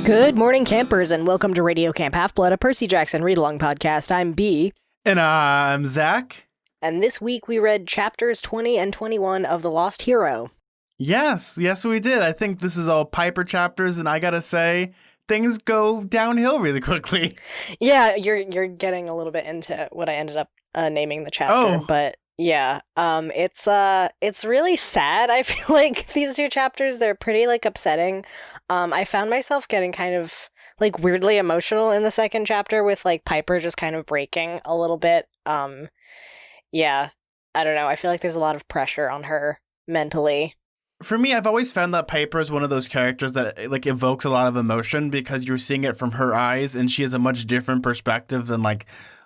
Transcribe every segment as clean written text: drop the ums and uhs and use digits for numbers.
Good morning, campers, and welcome to Radio Camp Half-Blood, a Percy Jackson read-along podcast. I'm B. And I'm Zach. And this week we read chapters 20 and 21 of The Lost Hero. Yes, we did. I think this is all Piper chapters, and I gotta say, things go downhill really quickly. Yeah, you're getting a little bit into what I ended up naming the chapter, but yeah, it's really sad. I feel like these two chapters, they're pretty upsetting. I found myself getting kind of weirdly emotional in the second chapter with Piper just kind of breaking a little bit. Yeah, I don't know. I feel like there's a lot of pressure on her mentally. For me, I've always found that Piper is one of those characters that evokes a lot of emotion because you're seeing it from her eyes, and she has a much different perspective than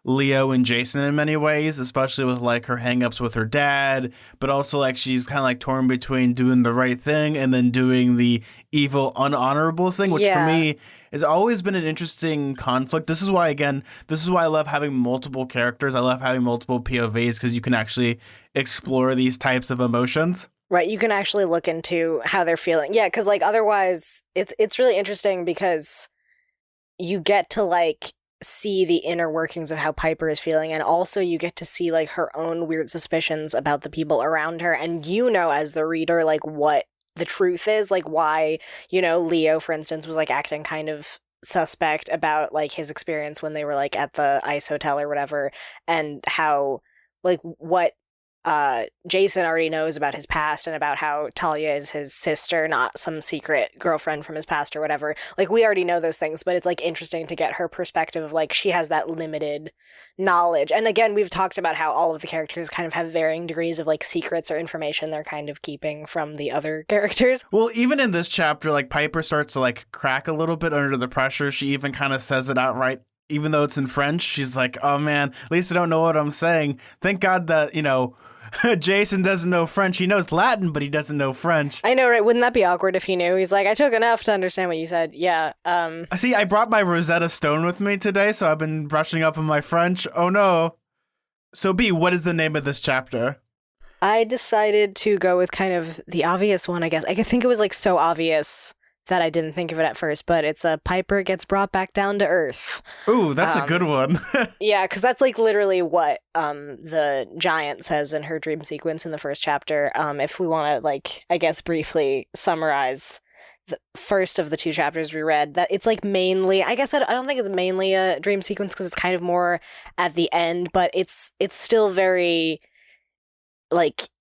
Leo and Jason in many ways, especially with her hangups with her dad, but also she's kind of torn between doing the right thing and then doing the evil, unhonorable thing, which for me has always been an interesting conflict. This is why I love having multiple characters. I love having multiple POVs because you can actually explore these types of emotions. Right, you can actually look into how they're feeling. Yeah, because otherwise it's really interesting because you get to see the inner workings of how Piper is feeling, and also you get to see her own weird suspicions about the people around her, and as the reader what the truth is, why Leo, for instance, was acting kind of suspect about his experience when they were at the ice hotel or whatever, and how what Jason already knows about his past and about how Talia is his sister, not some secret girlfriend from his past or whatever. We already know those things, but it's interesting to get her perspective of she has that limited knowledge. And again, we've talked about how all of the characters kind of have varying degrees of secrets or information they're kind of keeping from the other characters. Well, even in this chapter, Piper starts to crack a little bit under the pressure. She even kind of says it outright. Even though it's in French, she's like, oh man, at least I don't know what I'm saying. Thank God that, Jason doesn't know French. He knows Latin, but he doesn't know French. I know, right? Wouldn't that be awkward if he knew? He's like, I took enough to understand what you said. Yeah. See, I brought my Rosetta Stone with me today, so I've been brushing up on my French. Oh no. So B, what is the name of this chapter? I decided to go with kind of the obvious one, I guess. I think it was so obvious that I didn't think of it at first, but it's a Piper gets brought back down to earth. Ooh, that's a good one. Yeah, because that's literally what the giant says in her dream sequence in the first chapter. If we want to I guess briefly summarize the first of the two chapters we read, that it's mainly, I guess I don't think it's mainly a dream sequence because it's kind of more at the end, but it's still very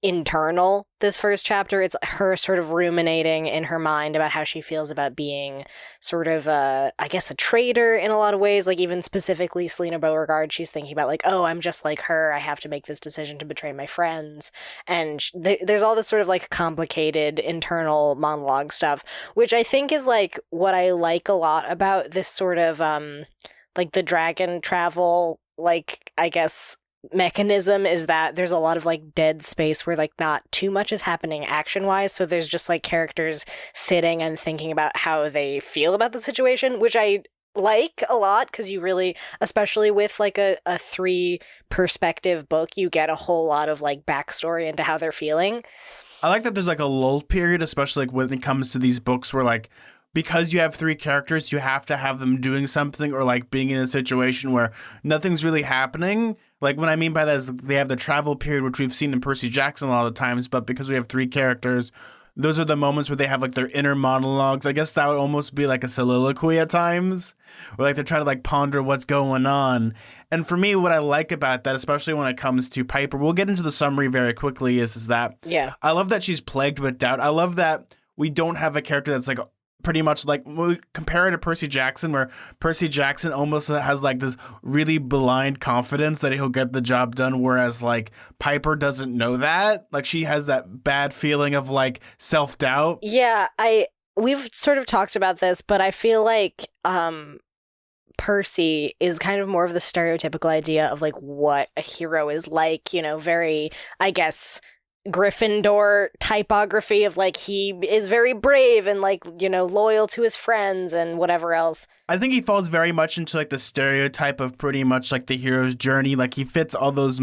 internal. This first chapter, it's her sort of ruminating in her mind about how she feels about being sort of I guess a traitor in a lot of ways. Even specifically Selena Beauregard, she's thinking about oh, I'm just like her, I have to make this decision to betray my friends, and there's all this sort of complicated internal monologue stuff, which I think is what I like a lot about this sort of the dragon travel I guess mechanism, is that there's a lot of dead space where not too much is happening action wise, so there's just characters sitting and thinking about how they feel about the situation, which I like a lot because you really, especially with a 3 perspective book, you get a whole lot of backstory into how they're feeling. I like that there's a lull period, especially when it comes to these books where because you have 3 characters, you have to have them doing something or being in a situation where nothing's really happening. What I mean by that is they have the travel period, which we've seen in Percy Jackson a lot of times, but because we have 3 characters, those are the moments where they have their inner monologues. I guess that would almost be a soliloquy at times, where they're trying to ponder what's going on. And for me, what I like about that, especially when it comes to Piper, we'll get into the summary very quickly, is that I love that she's plagued with doubt. I love that we don't have a character that's pretty much we compare it to Percy Jackson, where Percy Jackson almost has this really blind confidence that he'll get the job done, whereas Piper doesn't know that. She has that bad feeling of self-doubt. Yeah, we've sort of talked about this, but I feel Percy is kind of more of the stereotypical idea of what a hero is very, I guess, Gryffindor typography of he is very brave and loyal to his friends and whatever else. I think he falls very much into the stereotype of pretty much the hero's journey. He fits all those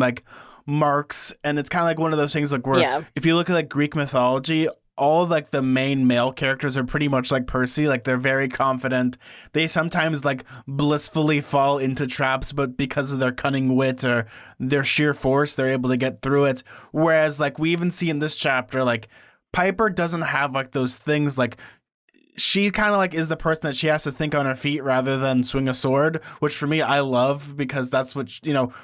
marks, and it's kind of one of those things where if you look at Greek mythology, all like the main male characters are pretty much like Percy. Like they're very confident. They sometimes like blissfully fall into traps, but because of their cunning wit or their sheer force, they're able to get through it. Whereas like we even see in this chapter, like Piper doesn't have like those things. Like she kind of like is the person that she has to think on her feet rather than swing a sword, which for me I love because that's what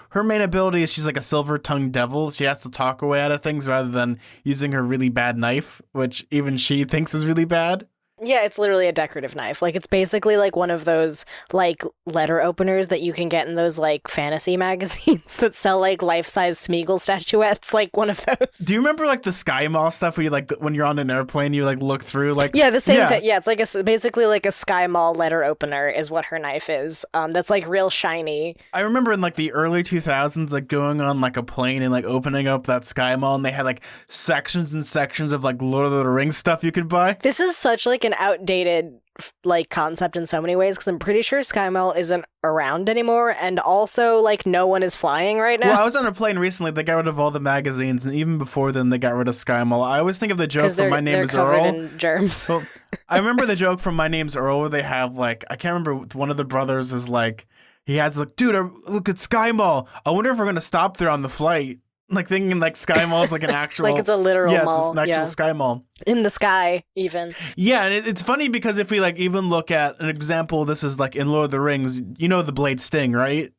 her main ability is. She's like a silver-tongued devil. She has to talk her way out of things rather than using her really bad knife, which even she thinks is really bad. Yeah, it's literally a decorative knife. Like, it's basically like one of those, like, letter openers that you can get in those, like, fantasy magazines that sell, like, life-size Smeagol statuettes. Like, one of those. Do you remember, like, the Sky Mall stuff where you, like, when you're on an airplane, you, like, look through, like... Yeah, the same thing. Yeah, it's like basically like a Sky Mall letter opener is what her knife is. That's, like, real shiny. I remember in, like, the early 2000s, like, going on, like, a plane and, like, opening up that Sky Mall, and they had, like, sections and sections of, like, Lord of the Rings stuff you could buy. This is such, like, an outdated like concept in so many ways because I'm pretty sure Sky Mall isn't around anymore, and also like no one is flying right now. Well, I was on a plane recently. They got rid of all the magazines, and even before then, they got rid of Sky Mall. I always think of the joke from My Name Is Earl. In germs. Well, I remember the joke from My Name's Earl where they have like I can't remember, one of the brothers is like he has like, dude, look at Sky Mall. I wonder if we're gonna stop there on the flight. Like thinking like Sky Mall is like an actual like it's a literal mall. It's an actual Sky Mall. In the sky, even. Yeah, and it's funny because if we like even look at an example, this is like in Lord of the Rings, you know the blade Sting, right?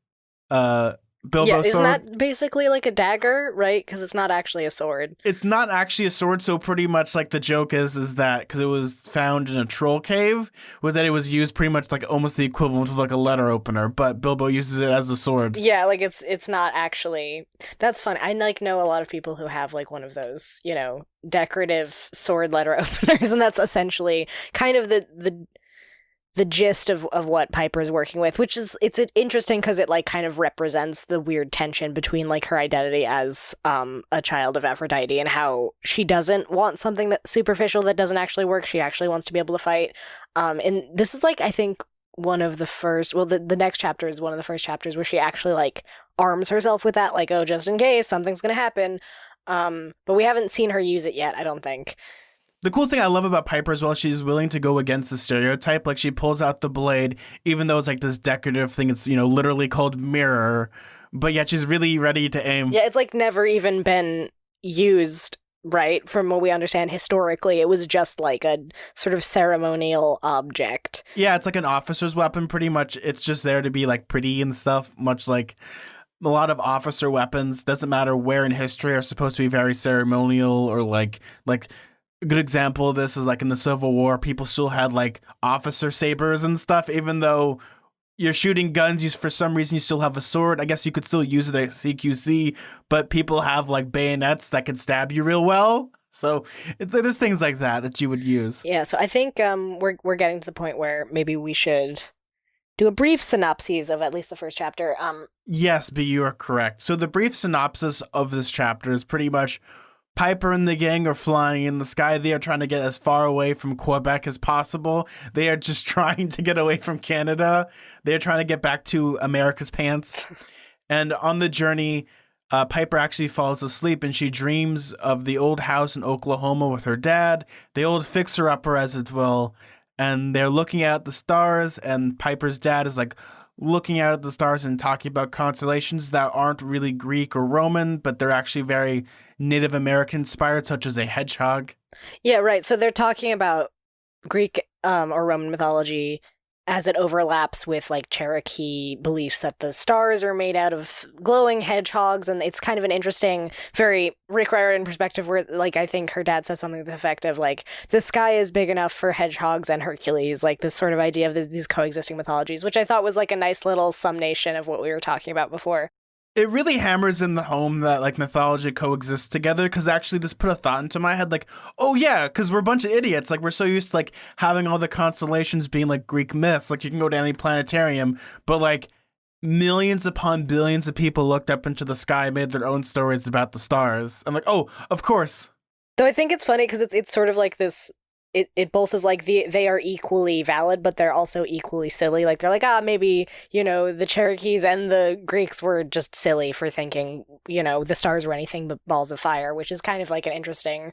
Bilbo's sword. Isn't that basically like a dagger, right? Because it's not actually a sword. It's not actually a sword, so pretty much like the joke is that because it was found in a troll cave, was that it was used pretty much like almost the equivalent of like a letter opener, but Bilbo uses it as a sword. Yeah, like it's not actually. That's funny. I like know a lot of people who have like one of those, decorative sword letter openers, and that's essentially kind of the gist of what Piper's working with, which is it's interesting because it like kind of represents the weird tension between like her identity as a child of Aphrodite and how she doesn't want something that superficial that doesn't actually work. She actually wants to be able to fight. And this is like I think one of the first. Well, the next chapter is one of the first chapters where she actually like arms herself with that, like, oh, just in case something's gonna happen. But we haven't seen her use it yet, I don't think. The cool thing I love about Piper as well, she's willing to go against the stereotype. Like, she pulls out the blade, even though it's like this decorative thing. It's, literally called mirror. But yet she's really ready to aim. Yeah, it's like never even been used, right? From what we understand historically, it was just like a sort of ceremonial object. Yeah, it's like an officer's weapon, pretty much. It's just there to be like pretty and stuff, much like a lot of officer weapons, doesn't matter where in history, are supposed to be very ceremonial or like a good example of this is like in the Civil War, people still had like officer sabers and stuff, even though you're shooting guns, for some reason you still have a sword. I guess you could still use it at CQC, but people have like bayonets that could stab you real well. So there's things like that you would use. Yeah, so I think we're getting to the point where maybe we should do a brief synopsis of at least the first chapter. Yes, but you are correct. So the brief synopsis of this chapter is pretty much Piper and the gang are flying in the sky. They are trying to get as far away from Quebec as possible. They are just trying to get away from Canada. They are trying to get back to America's pants. And on the journey, Piper actually falls asleep and she dreams of the old house in Oklahoma with her dad, the old fixer-upper, as it will. And they're looking at the stars, and Piper's dad is like looking out at the stars and talking about constellations that aren't really Greek or Roman, but they're actually very Native American inspired, such as a hedgehog. Yeah, right. So they're talking about Greek or Roman mythology as it overlaps with like Cherokee beliefs that the stars are made out of glowing hedgehogs, and it's kind of an interesting, very Rick Riordan perspective where like I think her dad says something to the effect of like the sky is big enough for hedgehogs and Hercules, like this sort of idea of these coexisting mythologies, which I thought was like a nice little summation of what we were talking about before. It really hammers in the home that like mythology coexists together, because actually this put a thought into my head like, oh yeah, because we're a bunch of idiots. Like, we're so used to like having all the constellations being like Greek myths. Like, you can go to any planetarium, but like millions upon billions of people looked up into the sky, made their own stories about the stars. I'm like, oh, of course. Though I think it's funny because it's sort of like this. It both is like they are equally valid, but they're also equally silly. Like, they're like, maybe, the Cherokees and the Greeks were just silly for thinking, the stars were anything but balls of fire, which is kind of like an interesting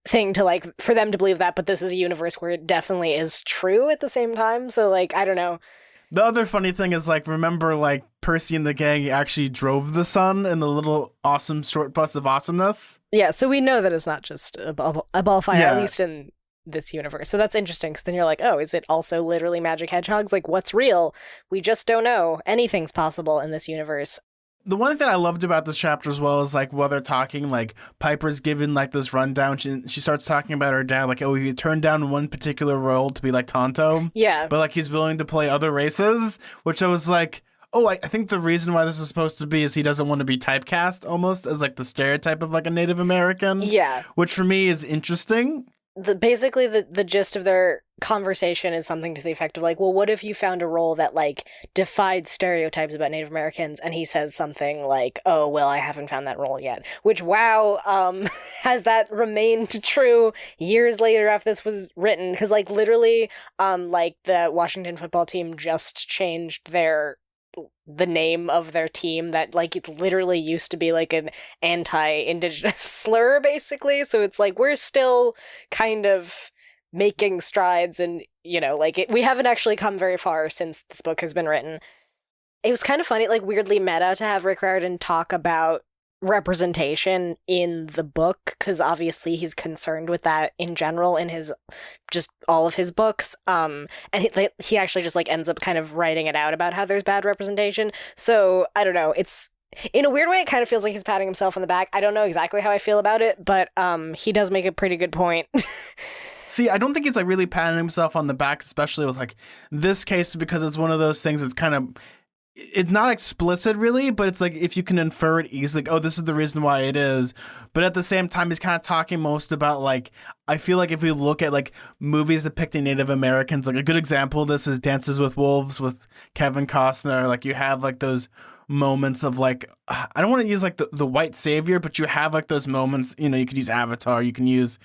thing to like for them to believe that, but this is a universe where it definitely is true at the same time. So like I don't know. The other funny thing is, like, remember, like, Percy and the gang actually drove the sun in the little awesome short bus of awesomeness? Yeah, so we know that it's not just a ball fire, Yeah. at least in this universe. So that's interesting, because then you're like, oh, is it also literally magic hedgehogs? Like, what's real? We just don't know. Anything's possible in this universe. The one thing that I loved about this chapter as well is, like, while they're talking, like, Piper's given, like, this rundown. She starts talking about her dad, like, oh, he turned down one particular role to be, like, Tonto. Yeah. But, like, he's willing to play other races, which I was like, oh, I think the reason why this is supposed to be is he doesn't want to be typecast almost as, like, the stereotype of, like, a Native American. Yeah. Which for me is interesting. Basically the gist of their conversation is something to the effect of like, well, what if you found a role that like defied stereotypes about Native Americans? And he says something like, oh, well, I haven't found that role yet. Which, wow, has that remained true years later after this was written? Because like literally, like the Washington football team just changed the name of their team that like it literally used to be like an anti-indigenous slur basically. So it's like we're still kind of making strides, and you know, like we haven't actually come very far since this book has been written. It was kind of funny, like weirdly meta to have Rick Riordan talk about representation in the book, because obviously he's concerned with that in general in his just all of his books, and he actually just like ends up kind of writing it out about how there's bad representation. So I don't know, it's in a weird way it kind of feels like he's patting himself on the back. I don't know exactly how I feel about it, but he does make a pretty good point. See, I don't think he's like really patting himself on the back, especially with like this case, because it's one of those things that's kind of, it's not explicit really, but it's like if you can infer it easily, like, oh, this is the reason why it is. But at the same time, he's kind of talking most about like, I feel like if we look at like movies depicting Native Americans, like a good example of this is Dances with Wolves with Kevin Costner. Like you have like those moments of like, I don't want to use like the white savior, but you have like those moments, you know, you could use Avatar, you can use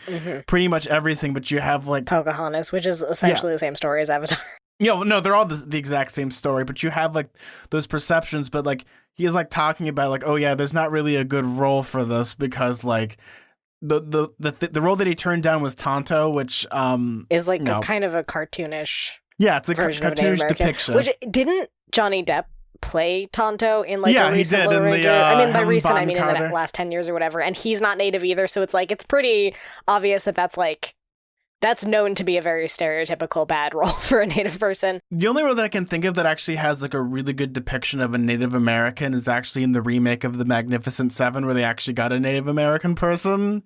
pretty much everything, but you have like Pocahontas, which is essentially the same story as Avatar. Yeah, no, they're all the exact same story, but you have like those perceptions. But like he is like talking about like, oh yeah, there's not really a good role for this because like the role that he turned down was Tonto, which is like a kind of a cartoonish it's a version cartoonish of depiction. Which didn't Johnny Depp play Tonto in like a recent he did Lone in Ranger? the, I mean by Helen recent I Bonham mean in Carter. the last 10 years or whatever, and he's not native either, so it's like it's pretty obvious that that's known to be a very stereotypical bad role for a Native person. The only role that I can think of that actually has like a really good depiction of a Native American is actually in the remake of The Magnificent Seven, where they actually got a Native American person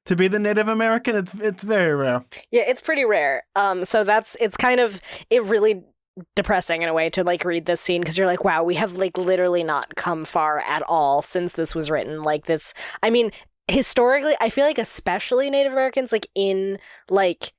to be the Native American. It's very rare. Yeah, it's pretty rare. So it's kind of really depressing in a way to like read this scene, because you're like, wow, we have like literally not come far at all since this was written. Like this, I mean, historically, I feel like especially Native Americans, like in like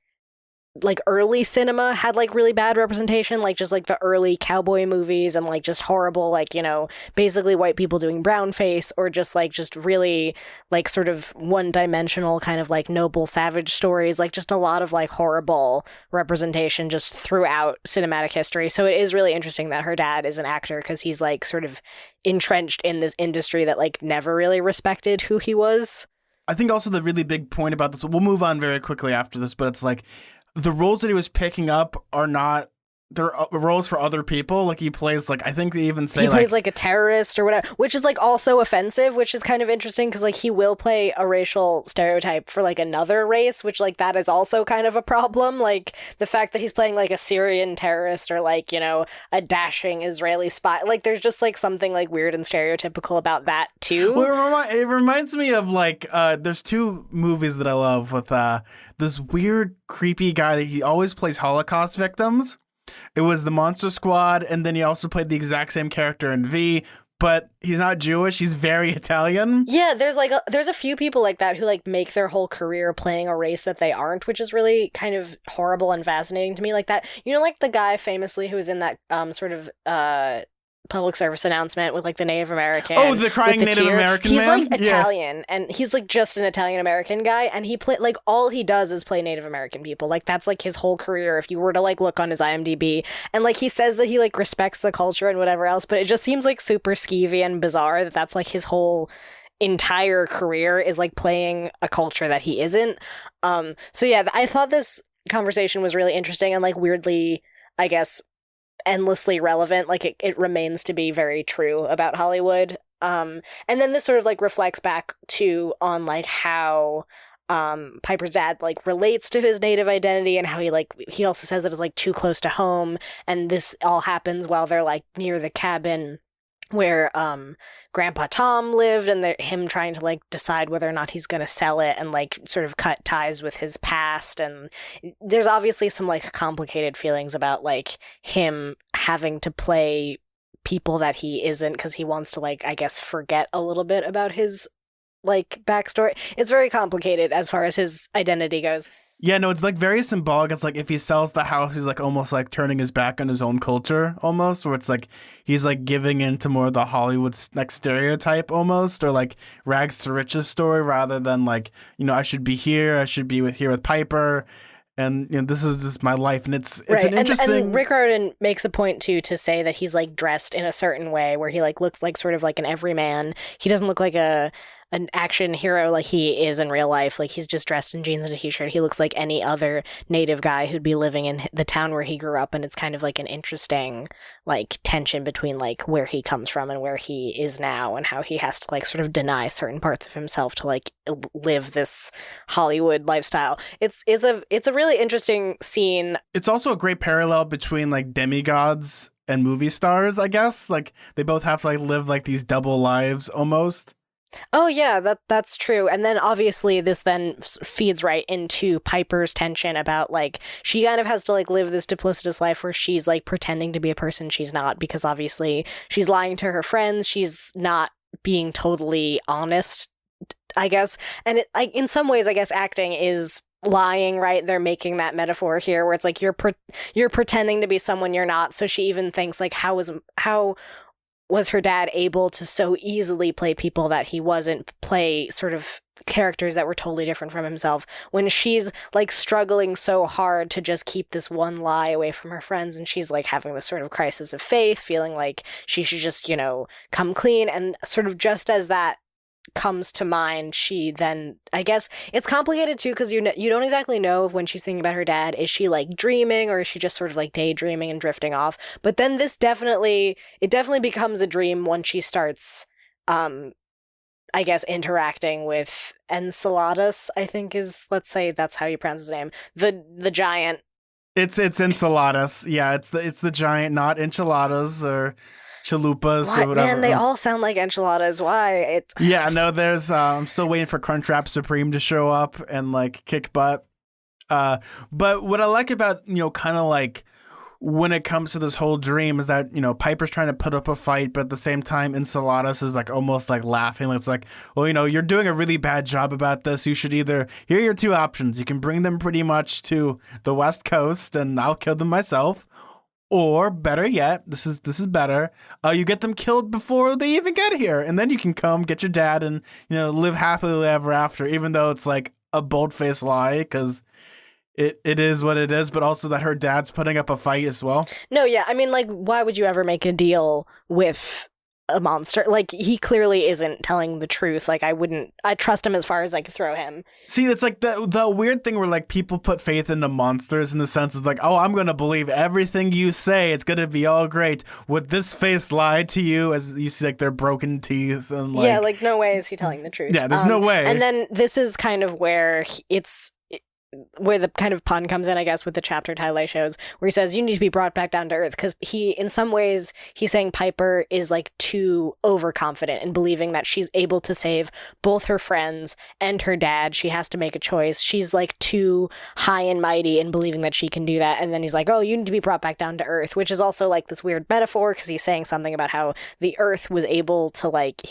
early cinema had like really bad representation, like just like the early cowboy movies and like just horrible, like, you know, basically white people doing brownface, or just really like sort of one-dimensional kind of like noble savage stories, like just a lot of like horrible representation just throughout cinematic history. So it is really interesting that her dad is an actor, because he's like sort of entrenched in this industry that like never really respected who he was. I think also the really big point about this, we'll move on very quickly after this, but it's like the roles that he was picking up are not, they're roles for other people. Like he plays like, I think they even say he plays like a terrorist or whatever, which is like also offensive, which is kind of interesting, because like he will play a racial stereotype for like another race, which like that is also kind of a problem. Like the fact that he's playing like a Syrian terrorist or like, you know, a dashing Israeli spy, like there's just like something like weird and stereotypical about that too. Well, it reminds me of like there's two movies that I love with this weird creepy guy that he always plays Holocaust victims. It was the Monster Squad, and then he also played the exact same character in V, but he's not Jewish, he's very Italian. Yeah, there's a few people like that who like make their whole career playing a race that they aren't, which is really kind of horrible and fascinating to me. Like that, you know, like the guy famously who was in that sort of public service announcement with like the Native American. Oh, the crying Native American he's man? like Italian, and he's like just an Italian American guy, and he like all he does is play Native American people. Like that's like his whole career if you were to like look on his IMDb. And like he says that he like respects the culture and whatever else, but it just seems like super skeevy and bizarre that that's like his whole entire career is like playing a culture that he isn't. So yeah, I thought this conversation was really interesting and like weirdly, I guess, endlessly relevant. Like it remains to be very true about Hollywood. And then this sort of like reflects back to on like how Piper's dad like relates to his native identity and how he also says that it's like too close to home, and this all happens while they're like near the cabin where Grandpa Tom lived, and him trying to like decide whether or not he's going to sell it and like sort of cut ties with his past. And there's obviously some like complicated feelings about like him having to play people that he isn't because he wants to like, I guess, forget a little bit about his like backstory. It's very complicated as far as his identity goes. Yeah, no, it's like very symbolic. It's like if he sells the house, he's like almost like turning his back on his own culture almost, where it's like he's like giving into more of the Hollywood like stereotype almost, or like rags to riches story rather than like, you know, I should be here, I should be here with Piper. And you know, this is just my life, and it's right. An interesting. And Rick Riordan makes a point too to say that he's like dressed in a certain way, where he like looks like sort of like an everyman. He doesn't look like an action hero like he is in real life. Like he's just dressed in jeans and a t-shirt. He looks like any other native guy who'd be living in the town where he grew up, and it's kind of like an interesting like tension between like where he comes from and where he is now, and how he has to like sort of deny certain parts of himself to like live this Hollywood lifestyle. It's a really interesting scene. It's also a great parallel between like demigods and movie stars, I guess. Like they both have to like live like these double lives almost. Oh yeah, that's true. And then obviously this then feeds right into Piper's tension about like she kind of has to like live this duplicitous life where she's like pretending to be a person she's not, because obviously she's lying to her friends, she's not being totally honest, I guess. And in some ways I guess acting is lying, right? They're making that metaphor here where it's like you're pretending to be someone you're not. So she even thinks like how was her dad able to so easily play people that he wasn't, play sort of characters that were totally different from himself, when she's like struggling so hard to just keep this one lie away from her friends, and she's like having this sort of crisis of faith, feeling like she should just, you know, come clean. And sort of just as that comes to mind, she then, I guess it's complicated too, because you don't exactly know if when she's thinking about her dad, is she like dreaming or is she just sort of like daydreaming and drifting off. But then it definitely becomes a dream when she starts I guess interacting with Enceladus, I think is, let's say that's how you pronounce his name, the giant. It's Enceladus. Yeah, it's the giant, not enchiladas or chalupas or whatever. Man, they all sound like enchiladas. Why? Yeah, no, there's I'm still waiting for Crunchwrap Supreme to show up and like kick butt. But what I like about, you know, kind of like when it comes to this whole dream is that, you know, Piper's trying to put up a fight, but at the same time Enceladus is like almost like laughing. It's like, well, you know, you're doing a really bad job about this. You should either, here are your two options. You can bring them pretty much to the West Coast and I'll kill them myself. Or better yet, this is better. You get them killed before they even get here, and then you can come get your dad and, you know, live happily ever after. Even though it's like a bold-faced lie, because it is what it is. But also that her dad's putting up a fight as well. No, yeah, I mean, like, why would you ever make a deal with a monster? Like, he clearly isn't telling the truth. Like, I trust him as far as I could throw him. See, it's like the weird thing where like people put faith into monsters in the sense it's like, oh, I'm gonna believe everything you say. It's gonna be all great. Would this face lie to you? As you see like their broken teeth and like, yeah, like no way is he telling the truth. Yeah, there's no way. And then this is kind of where where the kind of pun comes in, I guess, with the chapter Ty shows, where he says, you need to be brought back down to earth, because in some ways, he's saying Piper is, like, too overconfident in believing that she's able to save both her friends and her dad. She has to make a choice. She's, like, too high and mighty in believing that she can do that. And then he's like, oh, you need to be brought back down to earth, which is also, like, this weird metaphor, because he's saying something about how the earth was able to, like,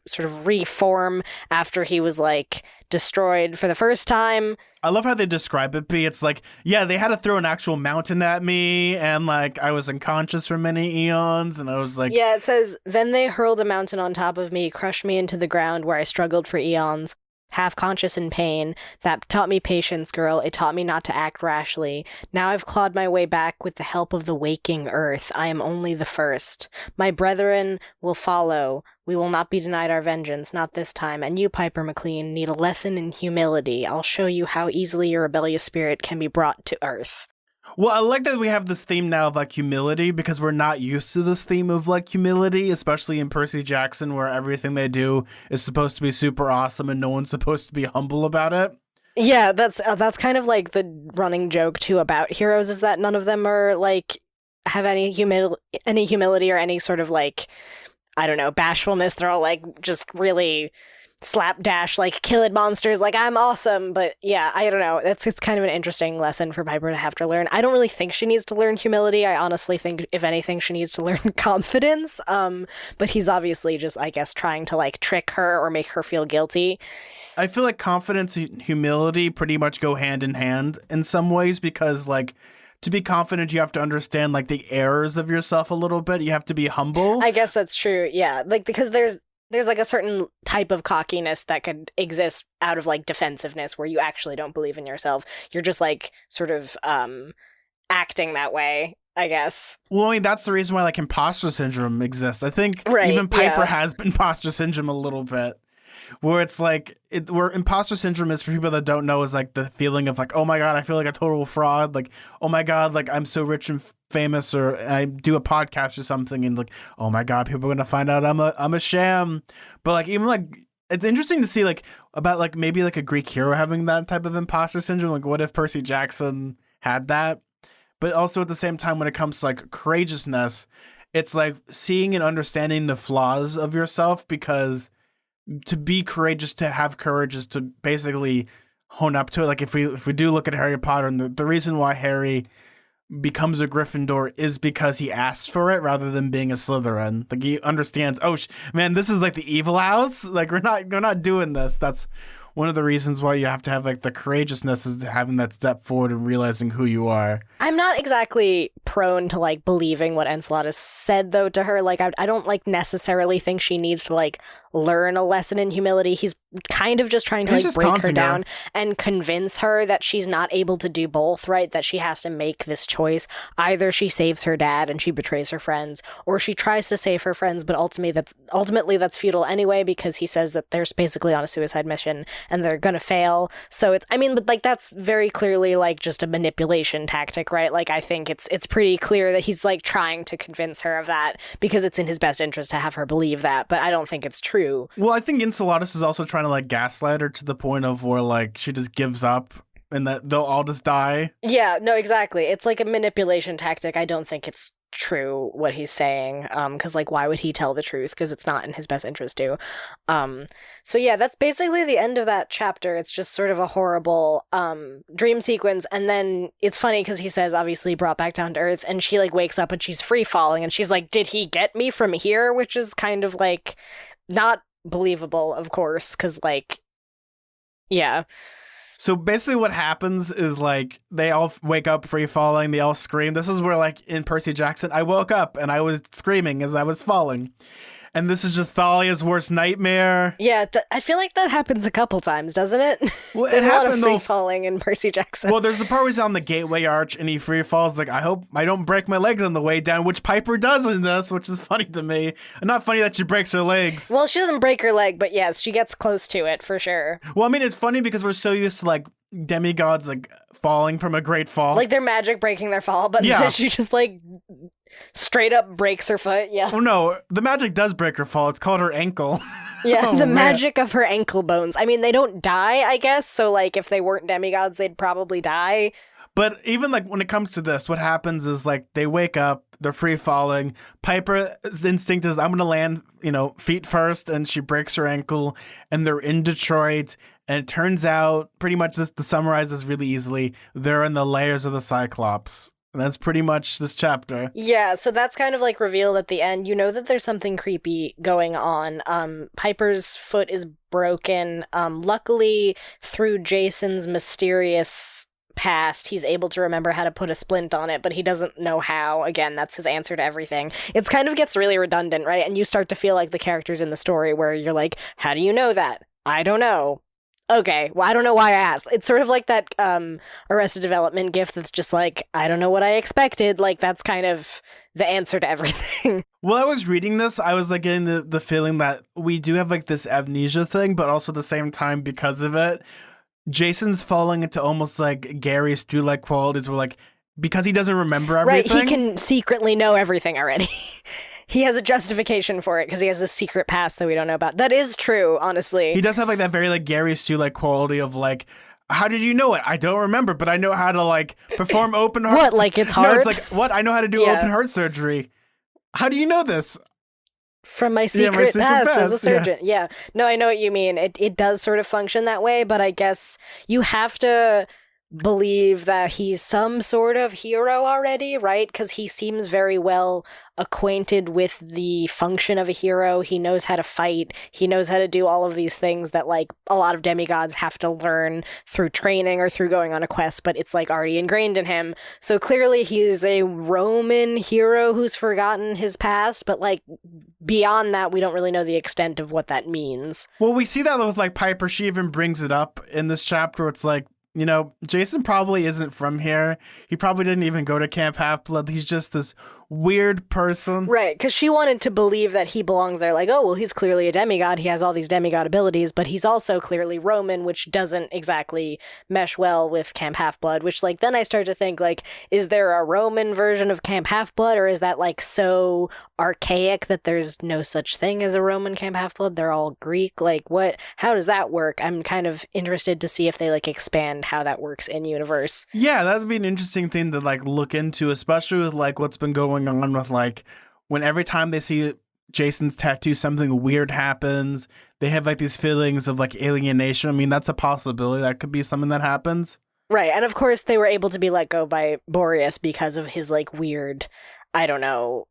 sort of reform after he was, like, destroyed for the first time. I love how they describe it, B. It's like, yeah, they had to throw an actual mountain at me, and like I was unconscious for many eons, and I was like, yeah, it says, then they hurled a mountain on top of me, crushed me into the ground where I struggled for eons. half conscious in pain. That taught me patience, girl. It taught me not to act rashly. Now I've clawed my way back with the help of the waking earth. I am only the first. My brethren will follow. We will not be denied our vengeance, not this time. And you, Piper McLean, need a lesson in humility. I'll show you how easily your rebellious spirit can be brought to earth. Well, I like that we have this theme now of like humility because we're not used to this theme of like humility, especially in Percy Jackson, where everything they do is supposed to be super awesome and no one's supposed to be humble about it. Yeah, that's kind of like the running joke too about heroes, is that none of them are like have any humility or any sort of like, I don't know, bashfulness. They're all like just really slapdash, like killing monsters, like I'm awesome. But yeah, I don't know. It's kind of an interesting lesson for Piper to have to learn. I don't really think she needs to learn humility. I honestly think, if anything, she needs to learn confidence. But he's obviously just, I guess, trying to like trick her or make her feel guilty. I feel like confidence and humility pretty much go hand in hand in some ways because like to be confident, you have to understand like the errors of yourself a little bit. You have to be humble. I guess that's true. Yeah, like because there's like a certain type of cockiness that could exist out of like defensiveness where you actually don't believe in yourself. You're just like sort of acting that way, I guess. Well, I mean, that's the reason why like imposter syndrome exists. I think Right, even Piper yeah. has imposter syndrome a little bit. Where it's like, where imposter syndrome is, for people that don't know, is like the feeling of like, oh my God, I feel like a total fraud. Like, oh my God, like I'm so rich and famous, or I do a podcast or something, and like, oh my God, people are gonna find out I'm a sham. But like, even like, it's interesting to see like about like maybe like a Greek hero having that type of imposter syndrome. Like, what if Percy Jackson had that? But also at the same time, when it comes to like courageousness, it's like seeing and understanding the flaws of yourself, because to be courageous, to have courage, is to basically hone up to it. Like if we do look at Harry Potter, and the reason why Harry becomes a Gryffindor is because he asked for it rather than being a Slytherin. Like he understands, oh man, this is like the evil house. Like we're not doing this. That's one of the reasons why you have to have like the courageousness, is having that step forward and realizing who you are. I'm not exactly prone to like believing what Enceladus said though to her. Like I don't like necessarily think she needs to like learn a lesson in humility. He's kind of just trying to He's like just break her taunting down her. and convince her that she's not able to do both, right? That she has to make this choice. Either she saves her dad and she betrays her friends, or she tries to save her friends, but ultimately that's futile anyway, because he says that they're basically on a suicide mission and they're gonna fail. So it's, I mean, but like that's very clearly like just a manipulation tactic, right? Like I think it's pretty clear that he's like trying to convince her of that because it's in his best interest to have her believe that, but I don't think it's true. Well, I think Enceladus is also trying to like gaslight her to the point of where like she just gives up and that they'll all just die. Yeah, no, exactly. It's like a manipulation tactic. I don't think it's true what he's saying, because like why would he tell the truth, because it's not in his best interest to. So yeah, that's basically the end of that chapter. It's just sort of a horrible dream sequence, and then it's funny because he says obviously brought back down to earth, and she like wakes up and she's free falling, and she's like, did he get me from here? Which is kind of like not believable, of course, because like yeah. So basically what happens is like they all wake up free falling, they all scream. This is where like in Percy Jackson, I woke up and I was screaming as I was falling. And this is just Thalia's worst nightmare. Yeah, I feel like that happens a couple times, doesn't it? Well, it There's a lot of happened free though. falling in Percy Jackson. Well, there's the part where he's on the gateway arch and he free falls. Like, I hope I don't break my legs on the way down, which Piper does in this, which is funny to me. Not funny that she breaks her legs. Well, she doesn't break her leg, but yes, she gets close to it for sure. Well, I mean, it's funny because we're so used to like demigods like falling from a great fall. Like they're magic breaking their fall, but Yeah. instead she just like straight up breaks her foot. Yeah. Oh no, the magic does break her fall. It's called her ankle. Yeah, Oh, the man. magic of her ankle bones. I mean, they don't die, I guess. So like if they weren't demigods, they'd probably die. But even like when it comes to this, what happens is like they wake up, they're free falling. Piper's instinct is I'm gonna land, feet first, and she breaks her ankle, and they're in Detroit. And it turns out, pretty much this to summarize this really easily, they're in the layers of the Cyclops. And that's pretty much this chapter. Yeah, so that's kind of like revealed at the end. You know that there's something creepy going on. Piper's foot is broken. Luckily, through Jason's mysterious past, he's able to remember how to put a splint on it, but he doesn't know how. Again, that's his answer to everything. It kind of gets really redundant, right? And you start to feel like the characters in the story where you're like, how do you know that? I don't know. Okay, well, I don't know why I asked. It's sort of like that Arrested Development gif that's just like, I don't know what I expected. Like, that's kind of the answer to everything. While I was reading this, I was like getting the feeling that we do have like this amnesia thing, but also at the same time, because of it, Jason's falling into almost like Gary Stu-like qualities where like, because he doesn't remember everything. Right, he can secretly know everything already. He has a justification for it because he has this secret past that we don't know about. That is true, honestly. He does have like that very like Gary Stu-like quality of like, how did you know it? I don't remember, but I know how to like perform open heart. What, like it's hard? No, it's like, what? I know how to do open heart surgery. How do you know this? From my secret past as a surgeon. Yeah. No, I know what you mean. It does sort of function that way, but I guess you have to believe that he's some sort of hero already, right? Because he seems very well acquainted with the function of a hero. He knows how to fight. He knows how to do all of these things that like a lot of demigods have to learn through training or through going on a quest, but it's like already ingrained in him. So clearly he's a Roman hero who's forgotten his past, but like beyond that, we don't really know the extent of what that means. Well, we see that with like Piper. She even brings it up in this chapter. It's like, you know, Jason probably isn't from here. He probably didn't even go to Camp Half-Blood. He's just this weird person. Right, because she wanted to believe that he belongs there. Like, oh, well, he's clearly a demigod. He has all these demigod abilities, but he's also clearly Roman, which doesn't exactly mesh well with Camp Half-Blood, which, like, then I start to think, like, is there a Roman version of Camp Half-Blood, or is that, like, so archaic that there's no such thing as a Roman Camp Half-Blood? They're all Greek? Like, what? How does that work? I'm kind of interested to see if they, like, expand how that works in universe. Yeah, that would be an interesting thing to like look into, especially with like what's been going on with like when every time they see Jason's tattoo, something weird happens. They have like these feelings of like alienation. I mean, that's a possibility. That could be something that happens. Right, and of course they were able to be let go by Boreas because of his like weird, I don't know,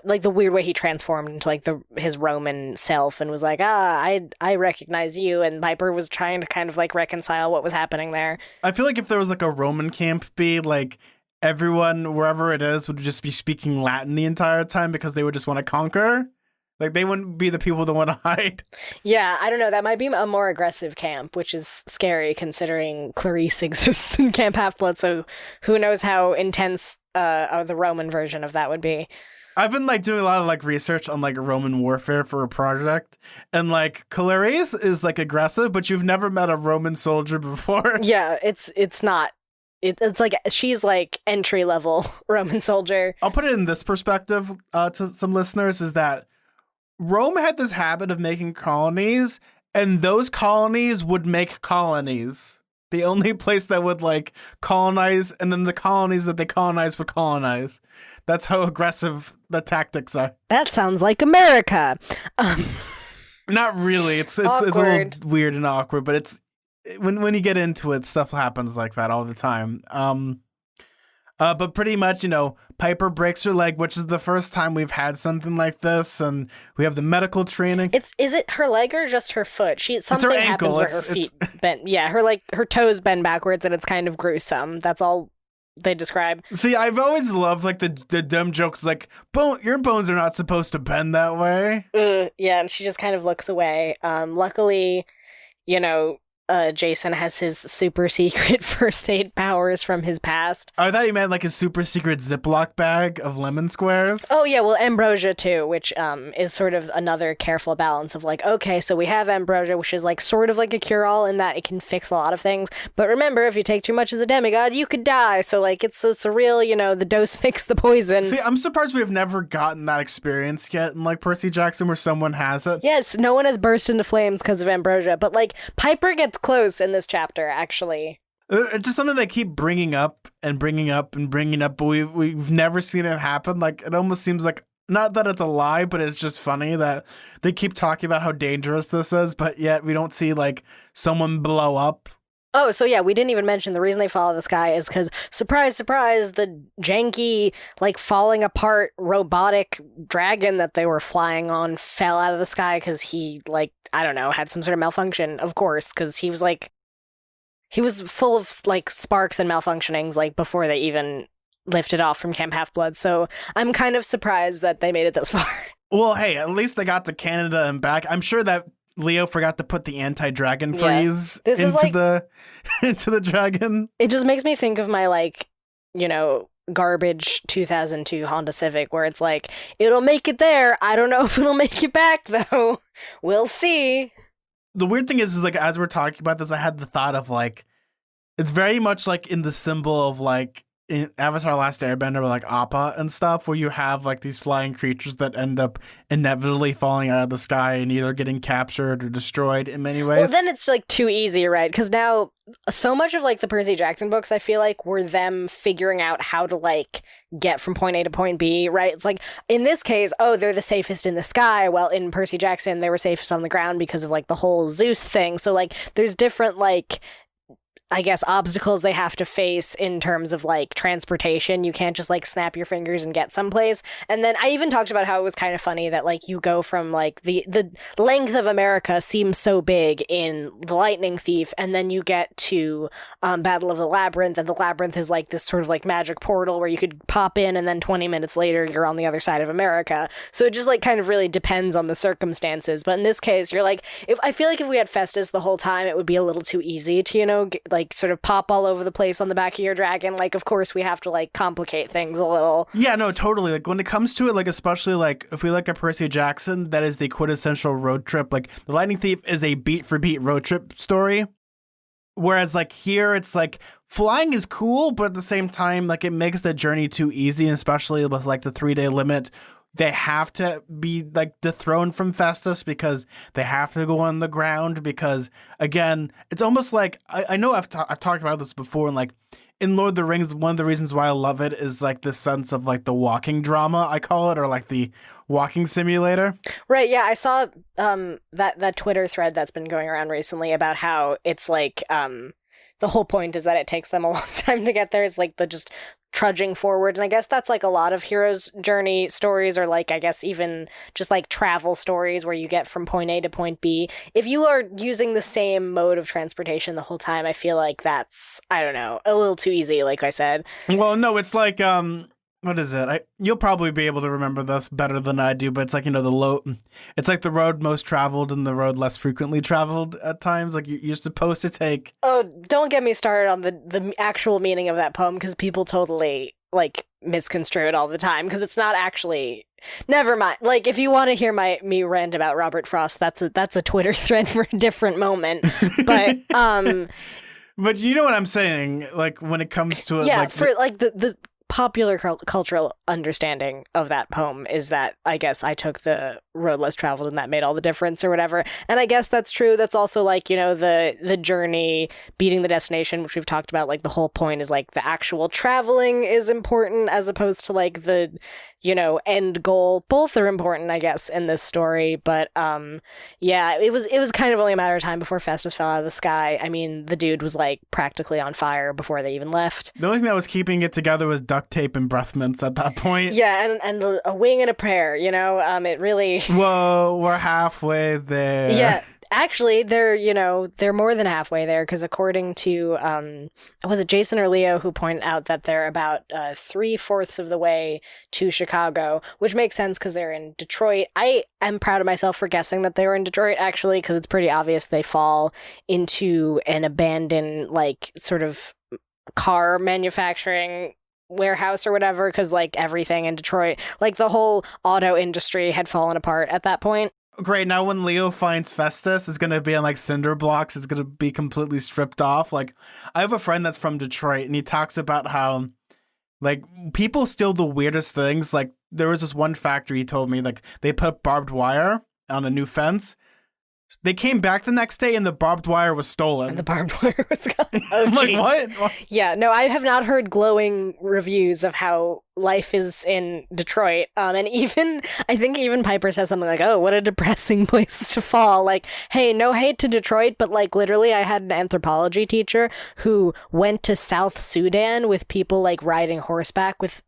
like the weird way he transformed into like his Roman self and was like, I recognize you, and Piper was trying to kind of like reconcile what was happening there. I feel like if there was like a Roman camp be like everyone wherever it is would just be speaking Latin the entire time because they would just want to conquer. Like, they wouldn't be the people that want to hide. Yeah, I don't know. That might be a more aggressive camp, which is scary considering Clarice exists in Camp Half-Blood, so who knows how intense the Roman version of that would be. I've been, like, doing a lot of, like, research on, like, Roman warfare for a project, and, like, Clarice is, like, aggressive, but you've never met a Roman soldier before. Yeah, it's not. It's like, she's, like, entry-level Roman soldier. I'll put it in this perspective to some listeners, is that Rome had this habit of making colonies, and those colonies would make colonies. The only place that would, like, colonize, and then the colonies that they colonize would colonize. That's how aggressive the tactics are. That sounds like America. Not really. It's a little weird and awkward, but it's when you get into it, stuff happens like that all the time. But pretty much, you know, Piper breaks her leg, which is the first time we've had something like this, and we have the medical training. Is it her leg or just her foot? Something her ankle. Happens where her feet bend. Yeah, her toes bend backwards, and it's kind of gruesome. That's all they describe. See, I've always loved like the dumb jokes, like your bones are not supposed to bend that way. Yeah, and she just kind of looks away. Luckily, you know, Jason has his super secret first aid powers from his past. I thought he meant like his super secret Ziploc bag of lemon squares. Oh yeah, well, ambrosia too, which is sort of another careful balance of like, okay, so we have ambrosia, which is like sort of like a cure-all in that it can fix a lot of things. But remember, if you take too much as a demigod, you could die. So like, it's a real, you know, the dose makes the poison. See, I'm surprised we've never gotten that experience yet in like Percy Jackson where someone has it. Yes, no one has burst into flames because of ambrosia, but like Piper gets close in this chapter, actually. It's just something they keep bringing up and bringing up and bringing up, but we've never seen it happen. Like, it almost seems like, not that it's a lie, but it's just funny that they keep talking about how dangerous this is, but yet we don't see, like, someone blow up. Oh, so yeah, we didn't even mention the reason they follow this guy is because, surprise, surprise, the janky, like, falling apart robotic dragon that they were flying on fell out of the sky because he, like, I don't know, had some sort of malfunction, of course, because he was, like, he was full of, like, sparks and malfunctionings, like, before they even lifted off from Camp Half-Blood, so I'm kind of surprised that they made it this far. Well, hey, at least they got to Canada and back. I'm sure that Leo forgot to put the anti-dragon Yeah. freeze This is into like- the into the dragon. It just makes me think of my, like, you know, garbage 2002 Honda Civic, where it's like, it'll make it there. I don't know if it'll make it back, though. We'll see. The weird thing is like as we're talking about this, I had the thought of like, it's very much like in the symbol of like in Avatar: Last Airbender, with like Appa and stuff, where you have like these flying creatures that end up inevitably falling out of the sky and either getting captured or destroyed in many ways. Well, then it's like too easy, right? Because now so much of like the Percy Jackson books, I feel like, were them figuring out how to like get from point A to point B, right? It's like in this case, oh, they're the safest in the sky. Well, in Percy Jackson, they were safest on the ground because of like the whole Zeus thing. So like there's different like, I guess, obstacles they have to face in terms of like transportation. You can't just like snap your fingers and get someplace. And then I even talked about how it was kind of funny that like you go from like the length of America seems so big in The Lightning Thief, and then you get to Battle of the Labyrinth, and the Labyrinth is like this sort of like magic portal where you could pop in, and then 20 minutes later you're on the other side of America. So it just like kind of really depends on the circumstances. But in this case, you're like, if I feel like if we had Festus the whole time, it would be a little too easy to, you know, like sort of pop all over the place on the back of your dragon. Like, of course, we have to like complicate things a little. Yeah, no, totally. Like when it comes to it, like especially like if we look at Percy Jackson, that is the quintessential road trip. Like The Lightning Thief is a beat for beat road trip story. Whereas like here, it's like flying is cool, but at the same time, like it makes the journey too easy, especially with like the 3-day limit. They have to be like dethroned from Festus because they have to go on the ground because again, it's almost like I know I've talked about this before, and like in Lord of the Rings, one of the reasons why I love it is like the sense of like the walking drama, I call it, or like the walking simulator. Right, yeah, I saw that Twitter thread that's been going around recently about how it's like the whole point is that it takes them a long time to get there. It's like the just trudging forward, and I guess that's like a lot of heroes' journey stories, or like I guess even just like travel stories where you get from point A to point B. If you are using the same mode of transportation the whole time, I feel like that's, I don't know, a little too easy, like I said. Well, no, it's like what is it? You'll probably be able to remember this better than I do, but it's like, you know, it's like the road most traveled and the road less frequently traveled at times. Like you're supposed to take. Oh, don't get me started on the actual meaning of that poem, because people totally like misconstrue it all the time, because it's not actually. Never mind. Like if you want to hear me rant about Robert Frost, that's a Twitter thread for a different moment. But But you know what I'm saying? Like when it comes to it, yeah, like for like the popular cultural understanding of that poem is that I guess I took the road less traveled and that made all the difference or whatever. And I guess that's true. That's also like, you know, the journey beating the destination, which we've talked about. Like the whole point is like the actual traveling is important as opposed to like the, you know, end goal. Both are important, I guess, in this story. But yeah, it was kind of only a matter of time before Festus fell out of the sky. I mean, the dude was like practically on fire before they even left. the only thing that was keeping it together was duct tape and breath mints at that point. Yeah, and a wing and a prayer, you know, it really. Whoa, we're halfway there. Yeah, actually, they're more than halfway there, because according to was it Jason or Leo who pointed out that they're about 3/4 of the way to Chicago, which makes sense because they're in Detroit. I am proud of myself for guessing that they were in Detroit, actually, because it's pretty obvious they fall into an abandoned like sort of car manufacturing warehouse or whatever, because like everything in Detroit, like the whole auto industry had fallen apart at that point. Great. Now when Leo finds Festus, it's going to be on like cinder blocks. It's going to be completely stripped off. Like I have a friend that's from Detroit, and he talks about how like people steal the weirdest things. Like there was this one factory, he told me, like they put barbed wire on a new fence. They came back the next day and the barbed wire was stolen. And the barbed wire was gone. Oh, I'm like, geez. what? Yeah, no, I have not heard glowing reviews of how life is in Detroit. And even, I think even Piper says something like, oh, what a depressing place to fall. Like, hey, no hate to Detroit, but like literally I had an anthropology teacher who went to South Sudan with people like riding horseback with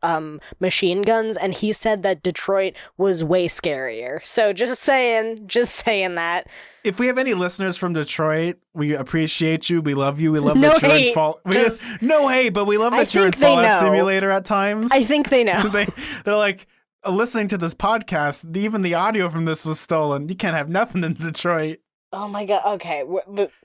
machine guns. And he said that Detroit was way scarier. So just saying that. If we have any listeners from Detroit, we appreciate you. We love you. We love No that you're hate. in Fall. Just- No hate, but we love I that you're in think they Fallout know. Simulator at times. I think they know. They're like, listening to this podcast, even the audio from this was stolen. You can't have nothing in Detroit. Oh my god. Okay,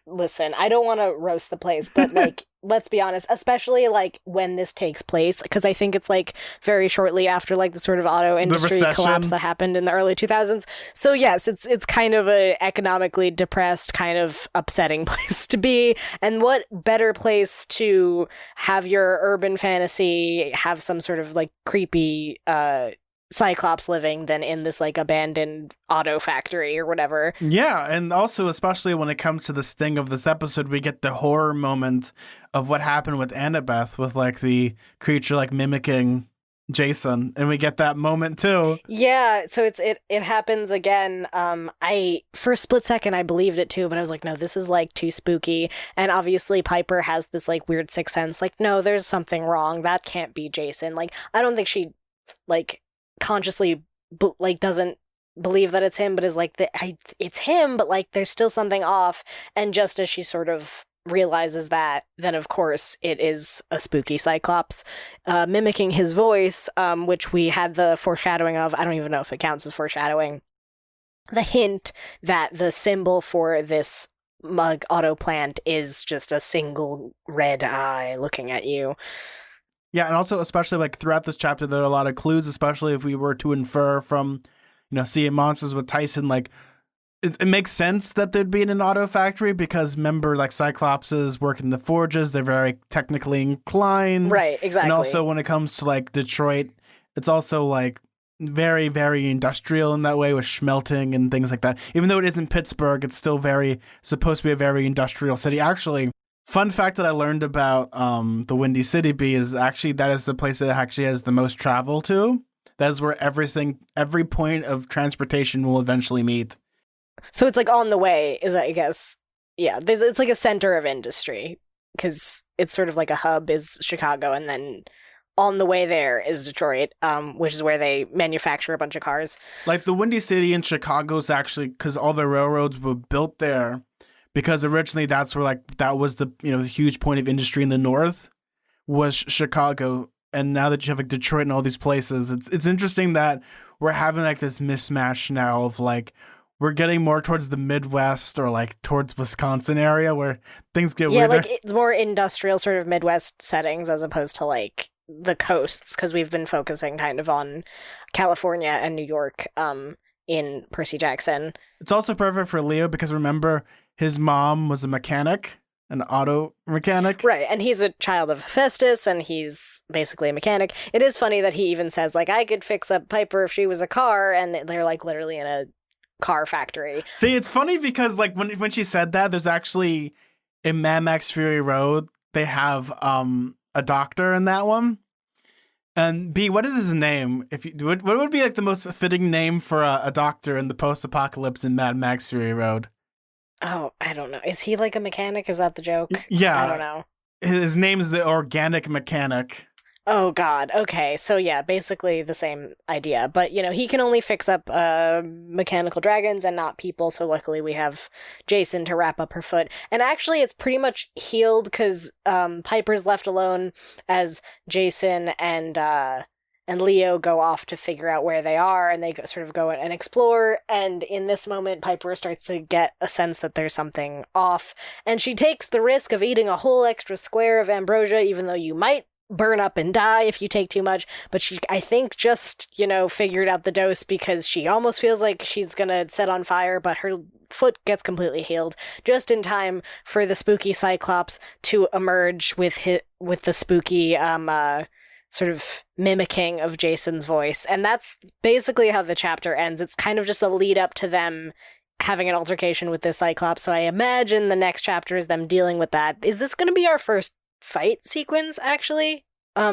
listen, I don't want to roast the place, but like let's be honest, especially like when this takes place, because I think it's like very shortly after like the sort of auto industry collapse that happened in the early 2000s. So yes, it's kind of a economically depressed, kind of upsetting place to be. And what better place to have your urban fantasy have some sort of like creepy Cyclops living than in this like abandoned auto factory or whatever. Yeah, and also especially when it comes to the sting of this episode, we get the horror moment of what happened with Annabeth, with like the creature like mimicking Jason, and we get that moment too. Yeah, so it happens again. I for a split second I believed it too, but I was like, no, this is like too spooky. And obviously Piper has this like weird sixth sense, like, no, there's something wrong. That can't be Jason. Like, I don't think she like consciously like doesn't believe that it's him, but is like it's him, but like there's still something off. And just as she sort of realizes that, then of course it is a spooky Cyclops mimicking his voice, which we had the foreshadowing of. I don't even know if it counts as foreshadowing. The hint that the symbol for this mug auto plant is just a single red eye looking at you. Yeah, and also especially like throughout this chapter, there are a lot of clues, especially if we were to infer from, seeing monsters with Tyson, like it makes sense that they'd be in an auto factory because remember, like Cyclopses work in the forges, they're very technically inclined. Right, exactly. And also when it comes to like Detroit, it's also like very, very industrial in that way with smelting and things like that. Even though it isn't Pittsburgh, it's still supposed to be a very industrial city. Actually, fun fact that I learned about the Windy City Bee is actually that is the place that actually has the most travel to. That is where every point of transportation will eventually meet. So it's like on the way, is I guess, yeah, it's like a center of industry because it's sort of like a hub is Chicago, and then on the way there is Detroit, which is where they manufacture a bunch of cars. Like the Windy City in Chicago is actually because all the railroads were built there. Because originally that's where like that was the the huge point of industry in the north was Chicago, and now that you have like Detroit and all these places, it's interesting that we're having like this mismatch now of like we're getting more towards the Midwest or like towards Wisconsin area where things get weirder. Like it's more industrial sort of Midwest settings as opposed to like the coasts, because we've been focusing kind of on California and New York in Percy Jackson. It's also perfect for Leo because remember, his mom was a mechanic, an auto mechanic. Right, and he's a child of Hephaestus, and he's basically a mechanic. It is funny that he even says, like, I could fix up Piper if she was a car, and they're, like, literally in a car factory. See, it's funny because, like, when she said that, there's actually, in Mad Max Fury Road, they have a doctor in that one. And B, what is his name? What would be, like, the most fitting name for a doctor in the post-apocalypse in Mad Max Fury Road? Oh, I don't know. Is he like a mechanic? Is that the joke? Yeah. I don't know. His name's the Organic Mechanic. Oh, God. Okay. So, yeah, basically the same idea. But, he can only fix up mechanical dragons and not people. So, luckily, we have Jason to wrap up her foot. And actually, it's pretty much healed because Piper's left alone as Jason and Leo go off to figure out where they are, and they sort of go and explore. And in this moment, Piper starts to get a sense that there's something off, and she takes the risk of eating a whole extra square of ambrosia, even though you might burn up and die if you take too much. But she, I think, just, figured out the dose because she almost feels like she's gonna set on fire, but her foot gets completely healed just in time for the spooky Cyclops to emerge with the spooky sort of mimicking of Jason's voice. And that's basically how the chapter ends. It's kind of just a lead up to them having an altercation with this Cyclops. So I imagine the next chapter is them dealing with that. Is this going to be our first fight sequence, actually?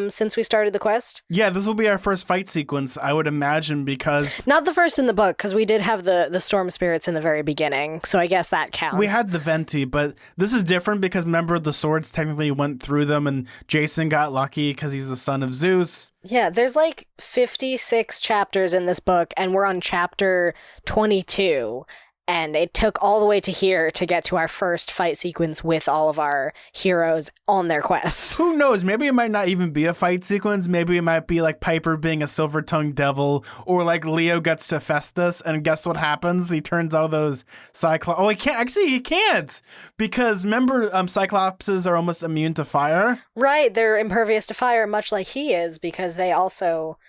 Since we started the quest? Yeah, this will be our first fight sequence, I would imagine, because... Not the first in the book, because we did have the storm spirits in the very beginning, so I guess that counts. We had the Venti, but this is different because, remember, the swords technically went through them, and Jason got lucky because he's the son of Zeus. Yeah, there's like 56 chapters in this book, and we're on chapter 22. And it took all the way to here to get to our first fight sequence with all of our heroes on their quest. Who knows? Maybe it might not even be a fight sequence. Maybe it might be like Piper being a silver-tongued devil, or like Leo gets to Festus, and guess what happens? He turns all those Cyclops. Oh, he can't. Actually, he can't, because remember, Cyclopses are almost immune to fire. Right, they're impervious to fire, much like he is, because they also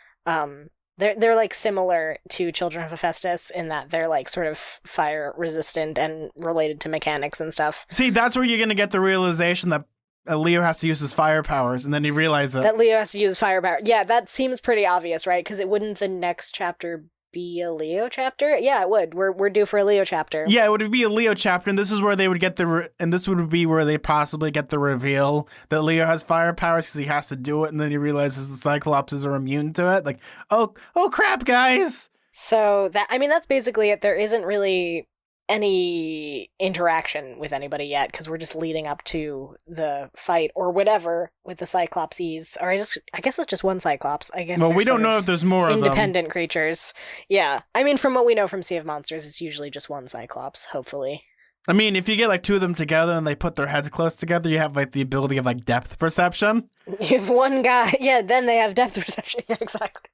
they're like similar to Children of Hephaestus in that they're like sort of fire resistant and related to mechanics and stuff. See, that's where you're gonna get the realization that Leo has to use his fire powers, and then you realize that Leo has to use fire power. Yeah, that seems pretty obvious, right? Because it wouldn't the next chapter be a Leo chapter? Yeah, it would. We're due for a Leo chapter. Yeah, it would be a Leo chapter, and this is where they would get and this would be where they possibly get the reveal that Leo has fire powers because he has to do it, and then he realizes the Cyclopses are immune to it. Like, oh crap, guys! So that's basically it. There isn't really any interaction with anybody yet because we're just leading up to the fight or whatever with the Cyclopses. Or I guess it's just one Cyclops. I guess. Well, we don't know if there's more of them. Independent creatures. Yeah, I mean, from what we know from Sea of Monsters, it's usually just one Cyclops. Hopefully. I mean, if you get like two of them together and they put their heads close together, you have like the ability of like depth perception. You have one guy, yeah. Then they have depth perception. Yeah, exactly.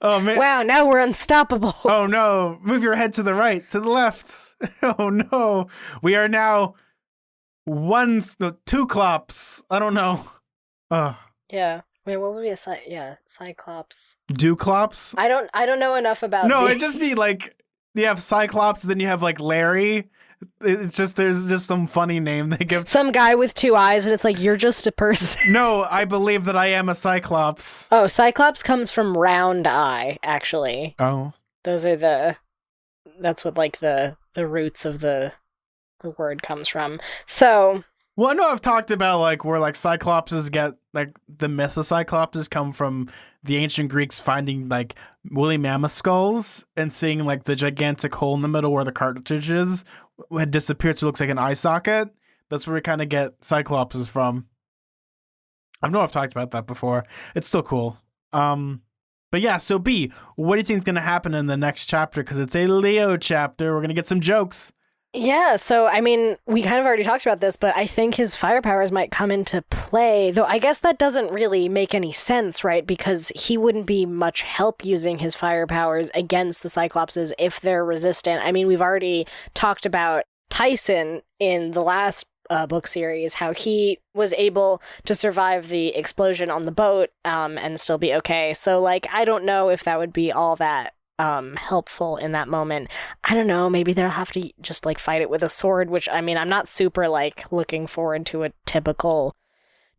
Oh man! Wow, now we're unstoppable. Oh no! Move your head to the right, to the left. Oh no! We are now two clops. I don't know. Yeah. Wait, what would be a Cyclops? Duclops? I don't know enough about. No, it'd just be like you have Cyclops, then you have like Larry. It's just there's just some funny name they give. Some guy with two eyes, and it's like you're just a person. No, I believe that I am a Cyclops. Oh, Cyclops comes from round eye, actually. Oh. Those are that's what like the roots of the word comes from. So, well, I know I've talked about like where like Cyclopses get like the myth of Cyclopses come from the ancient Greeks finding like woolly mammoth skulls and seeing like the gigantic hole in the middle where the cartridge is had disappeared, so it looks like an eye socket. That's where we kind of get Cyclopses from. I know I've talked about that before. It's still cool. But yeah, so B, what do you think is going to happen in the next chapter? Because it's a Leo chapter. We're going to get some jokes. Yeah, so I mean, we kind of already talked about this, but I think his fire powers might come into play, though I guess that doesn't really make any sense, right? Because he wouldn't be much help using his fire powers against the Cyclopses if they're resistant. I mean, we've already talked about Tyson in the last book series, how he was able to survive the explosion on the boat and still be okay. So, like, I don't know if that would be all that helpful in that moment. I don't know, maybe they'll have to just like fight it with a sword, which I mean, I'm not super like looking forward to a typical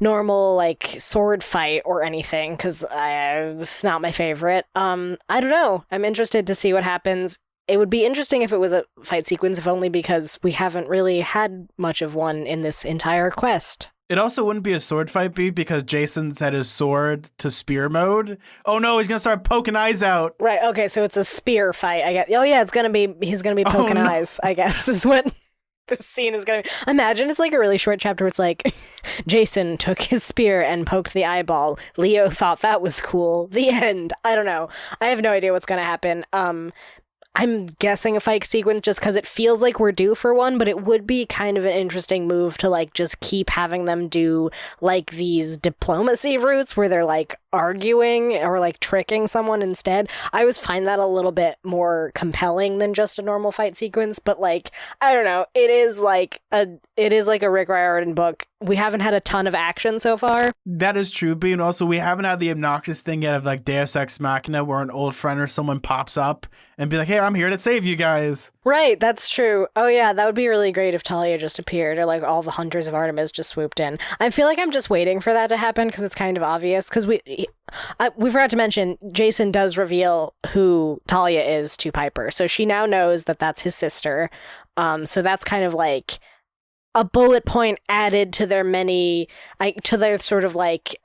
normal like sword fight or anything because it's not my favorite. I don't know. I'm interested to see what happens. It would be interesting if it was a fight sequence, if only because we haven't really had much of one in this entire quest. It also wouldn't be a sword fight, B, because Jason set his sword to spear mode. Oh no, he's gonna start poking eyes out. Right, okay, so it's a spear fight, I guess. Oh yeah, he's gonna be poking eyes, I guess, is what this scene is gonna be. Imagine it's like a really short chapter where it's like, Jason took his spear and poked the eyeball. Leo thought that was cool. The end. I don't know. I have no idea what's gonna happen. I'm guessing a fight sequence just because it feels like we're due for one, but it would be kind of an interesting move to like just keep having them do like these diplomacy routes where they're like arguing or like tricking someone instead. I always find that a little bit more compelling than just a normal fight sequence, but like, I don't know, it is like a Rick Riordan book. We haven't had a ton of action so far. That is true, B, and also we haven't had the obnoxious thing yet of like Deus Ex Machina where an old friend or someone pops up and be like, hey, I'm here to save you guys. Right, that's true. Oh yeah, that would be really great if Talia just appeared or like all the hunters of Artemis just swooped in. I feel like I'm just waiting for that to happen because it's kind of obvious because we forgot to mention Jason does reveal who Talia is to Piper. So she now knows that that's his sister. So that's kind of like a bullet point added to their to their sort of like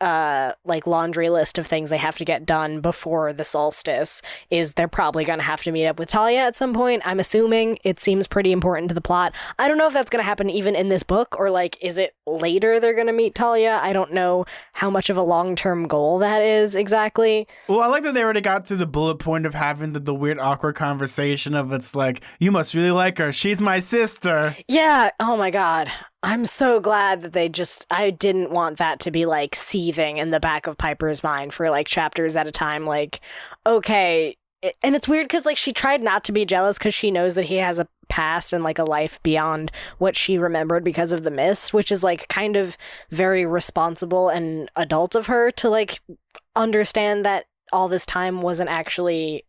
laundry list of things they have to get done before the solstice is they're probably going to have to meet up with Talia at some point. I'm assuming. It seems pretty important to the plot. I don't know if that's going to happen even in this book, or like, is it later they're going to meet Talia? I don't know how much of a long-term goal that is exactly. Well, I like that they already got to the bullet point of having the weird awkward conversation of, it's like, you must really like her. She's my sister. Yeah. Oh my God. I'm so glad that I didn't want that to be like seething in the back of Piper's mind for like chapters at a time. Like, okay. And it's weird because like she tried not to be jealous because she knows that he has a past and like a life beyond what she remembered because of the mist, which is like kind of very responsible and adult of her to like understand that all this time he wasn't actually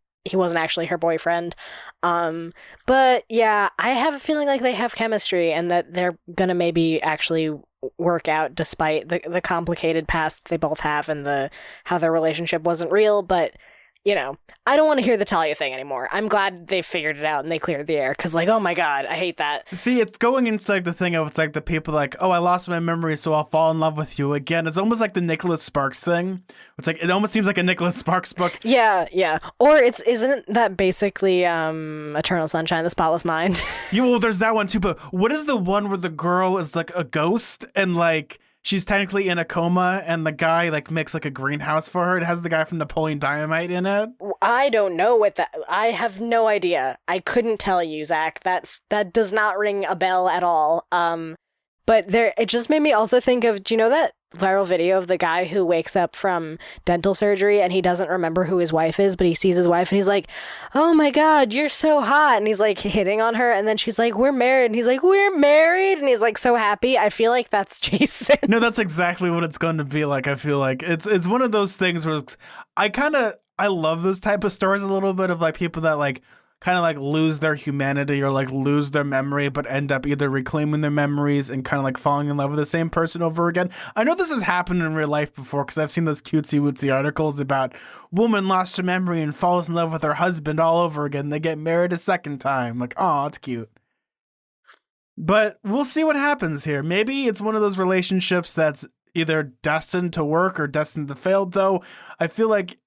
her boyfriend. But yeah, I have a feeling like they have chemistry and that they're gonna maybe actually work out despite the complicated past they both have and how their relationship wasn't real. But you know, I don't want to hear the Talia thing anymore. I'm glad they figured it out and they cleared the air because, like, oh my God, I hate that. See, it's going into like the thing of, it's like the people like, oh, I lost my memory, so I'll fall in love with you again. It's almost like the Nicholas Sparks thing. It's like, it almost seems like a Nicholas Sparks book. Yeah. Or isn't that basically Eternal Sunshine of the Spotless Mind? Yeah, well, there's that one too. But what is the one where the girl is like a ghost and like she's technically in a coma and the guy like makes like a greenhouse for her? It has the guy from Napoleon Dynamite in it. I don't know what that. I have no idea. I couldn't tell you, Zach. That does not ring a bell at all. But it just made me also think of, do you know that viral video of the guy who wakes up from dental surgery and he doesn't remember who his wife is, but he sees his wife and he's like, oh my God, you're so hot. And he's like hitting on her. And then she's like, we're married. And he's like, we're married. And he's like so happy. I feel like that's Jason. No, that's exactly what it's going to be like. I feel like it's one of those things where I love those type of stories a little bit of like people that like kind of like lose their humanity or like lose their memory, but end up either reclaiming their memories and kind of like falling in love with the same person over again. I know this has happened in real life before because I've seen those cutesy wootsy articles about woman lost her memory and falls in love with her husband all over again. They get married a second time. Like, oh, it's cute. But we'll see what happens here. Maybe it's one of those relationships that's either destined to work or destined to fail, though. I feel like